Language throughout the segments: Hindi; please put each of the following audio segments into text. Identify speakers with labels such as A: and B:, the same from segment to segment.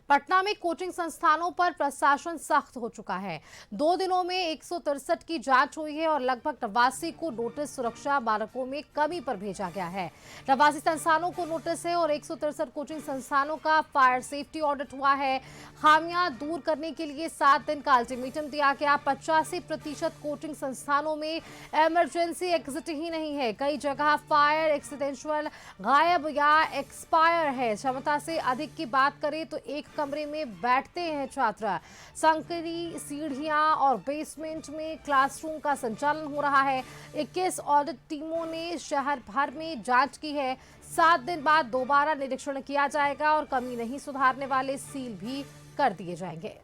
A: पटना में कोचिंग संस्थानों पर प्रशासन सख्त हो चुका है। 2 दिनों में 163 की जांच हुई है और लगभग 89 को नोटिस सुरक्षा मानकों में कमी पर भेजा गया है। 89 संस्थानों को नोटिस है और 163 कोचिंग संस्थानों का फायर सेफ्टी ऑडिट हुआ है। खामियां दूर करने के लिए 7 दिन का अल्टीमेटम दिया गया। 85% कोचिंग संस्थानों में इमरजेंसी एग्जिट ही नहीं है। कई जगह फायर एक्सीडेंशियल गायब या एक्सपायर है। क्षमता से अधिक की बात करें तो एक कमरे में बैठते हैं छात्र। संकरी सीढ़ियां और बेसमेंट में क्लासरूम का संचालन हो रहा है। 21 ऑडिट टीमों ने शहर भर में जांच की है। 7 दिन बाद दोबारा निरीक्षण किया जाएगा और कमी नहीं सुधारने वाले सील भी कर दिए जाएंगे।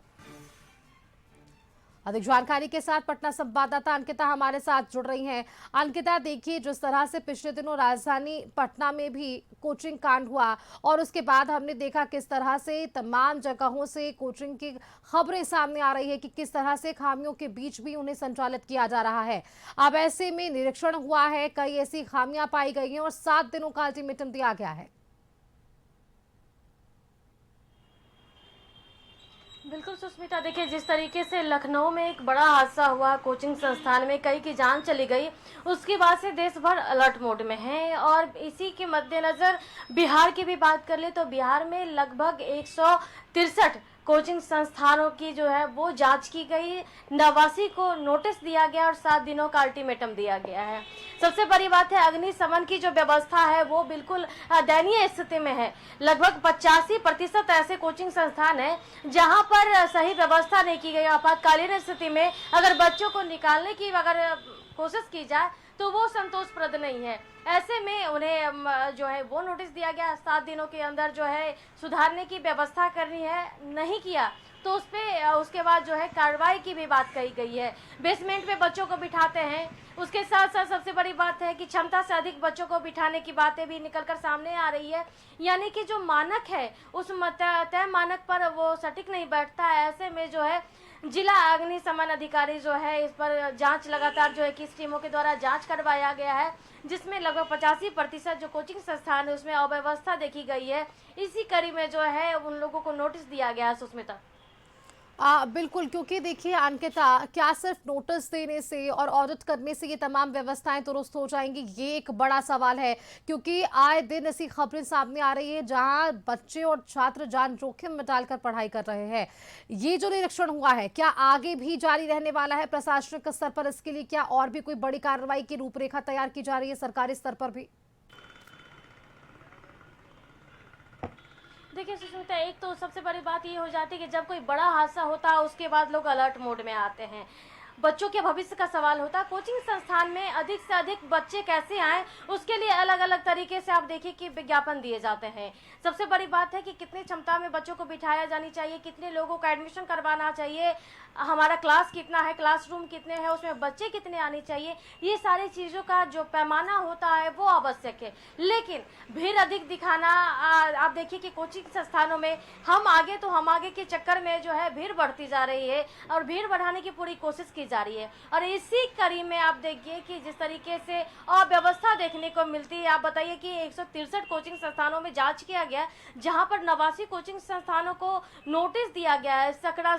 A: अधिक जानकारी के साथ पटना संवाददाता अंकिता हमारे साथ जुड़ रही हैं। अंकिता, देखिए, जिस तरह से पिछले दिनों राजधानी पटना में भी कोचिंग कांड हुआ और उसके बाद हमने देखा किस तरह से तमाम जगहों से कोचिंग की खबरें सामने आ रही है कि किस तरह से खामियों के बीच भी उन्हें संचालित किया जा रहा है। अब ऐसे में निरीक्षण हुआ है, कई ऐसी खामियां पाई गई हैं और 7 दिनों का अल्टीमेटम दिया गया है।
B: बिल्कुल सुष्मिता, देखिए जिस तरीके से लखनऊ में एक बड़ा हादसा हुआ, कोचिंग संस्थान में कई की जान चली गई, उसके बाद से देश भर अलर्ट मोड में है। और इसी के मद्देनज़र बिहार की भी बात कर ले तो बिहार में लगभग 163 कोचिंग संस्थानों की जो है वो जांच की गई। 89 को नोटिस दिया गया और 7 दिनों का अल्टीमेटम दिया गया है। सबसे बड़ी बात है, अग्निशमन की जो व्यवस्था है वो बिल्कुल दयनीय स्थिति में है। लगभग 85% ऐसे कोचिंग संस्थान हैं जहां पर सही व्यवस्था नहीं की गई। आपातकालीन स्थिति में अगर बच्चों को निकालने की कोशिश की जाए तो वो संतोषप्रद नहीं है। ऐसे में उन्हें जो है वो नोटिस दिया गया, 7 दिनों के अंदर जो है सुधारने की व्यवस्था करनी है। नहीं किया तो उस पे उसके बाद जो है कार्रवाई की भी बात कही गई है। बेसमेंट पे बच्चों को बिठाते हैं। उसके साथ साथ सबसे बड़ी बात है कि क्षमता से अधिक बच्चों को बिठाने की बातें भी निकलकर सामने आ रही है। यानी कि जो मानक है उस तय मानक पर वो सटीक नहीं बैठता है। ऐसे में जो है जिला अग्निशमन अधिकारी जो है इस पर जांच लगातार जो है किस टीमों के द्वारा जांच करवाया गया है, जिसमें लगभग 85% जो कोचिंग संस्थान है उसमें अव्यवस्था देखी गई है। इसी कड़ी में जो है उन लोगों को नोटिस दिया गया है सुष्मिता।
A: बिल्कुल, क्योंकि देखिए अंकिता, क्या सिर्फ नोटिस देने से और ऑडिट करने से ये तमाम व्यवस्थाएं दुरुस्त हो जाएंगी, ये एक बड़ा सवाल है। क्योंकि आए दिन ऐसी खबरें सामने आ रही है जहां बच्चे और छात्र जान जोखिम में डालकर पढ़ाई कर रहे हैं। ये जो निरीक्षण हुआ है, क्या आगे भी जारी रहने वाला है प्रशासनिक स्तर पर? इसके लिए क्या और भी कोई बड़ी कार्रवाई की रूपरेखा तैयार की जा रही है सरकारी स्तर पर भी?
B: देखिए सुष्मिता, एक तो सबसे बड़ी बात ये हो जाती है कि जब कोई बड़ा हादसा होता है उसके बाद लोग अलर्ट मोड में आते हैं। बच्चों के भविष्य का सवाल होता है। कोचिंग संस्थान में अधिक से अधिक बच्चे कैसे आएँ, उसके लिए अलग अलग तरीके से आप देखिए कि विज्ञापन दिए जाते हैं। सबसे बड़ी बात है कि कितनी क्षमता में बच्चों को बिठाया जानी चाहिए, कितने लोगों का एडमिशन करवाना चाहिए, हमारा क्लास कितना है, क्लासरूम कितने हैं, उसमें बच्चे कितने आने चाहिए, ये सारी चीज़ों का जो पैमाना होता है वो आवश्यक है। लेकिन भीड़ अधिक दिखाना, आप देखिए कि कोचिंग संस्थानों में हम आगे तो हम आगे के चक्कर में जो है भीड़ बढ़ती जा रही है और भीड़ बढ़ाने की पूरी कोशिश की जा रही है। और इसी कड़ी में आप देखिए कि जिस तरीके से अव्यवस्था देखने को मिलती है। आप बताइए कि 163 कोचिंग संस्थानों में जांच किया गया, जहां पर 89 कोचिंग संस्थानों को नोटिस दिया गया है। सकड़ा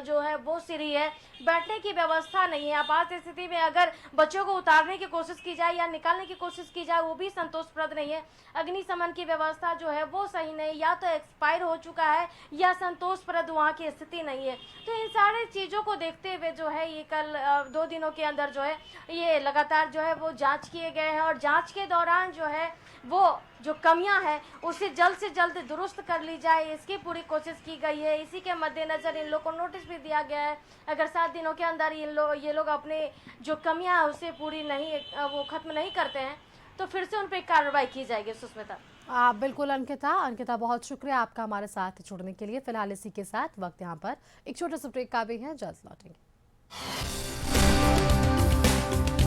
B: जो है वो सीढ़ी है, बैठने की व्यवस्था नहीं है। आपात स्थिति में अगर बच्चों को उतारने की कोशिश की जाए या निकालने की कोशिश की जाए वो भी संतोषप्रद नहीं है। अग्निशमन की व्यवस्था जो है वो सही नहीं, या तो एक्सपायर हो चुका है या संतोषप्रद वहाँ की स्थिति नहीं है। तो इन सारी चीज़ों को देखते हुए जो है ये कल 2 दिनों के अंदर जो है ये लगातार जो है वो जांच किए गए हैं और जांच के दौरान जो है वो जो कमियां हैं उसे जल्द से जल्द दुरुस्त कर ली जाए, इसकी पूरी कोशिश की गई है। इसी के मद्देनज़र इन लोगों को नोटिस भी दिया गया है। अगर 7 दिनों के अंदर ये लोग अपने जो कमियां हैं उसे पूरी नहीं वो खत्म नहीं करते हैं तो फिर से उन पर कार्रवाई की जाएगी सुष्मिता।
A: बिल्कुल अंकिता, बहुत शुक्रिया आपका हमारे साथ जुड़ने के लिए। फिलहाल इसी के साथ वक्त यहाँ पर एक छोटे से ब्रेक का भी है, जल्द लौटेंगे।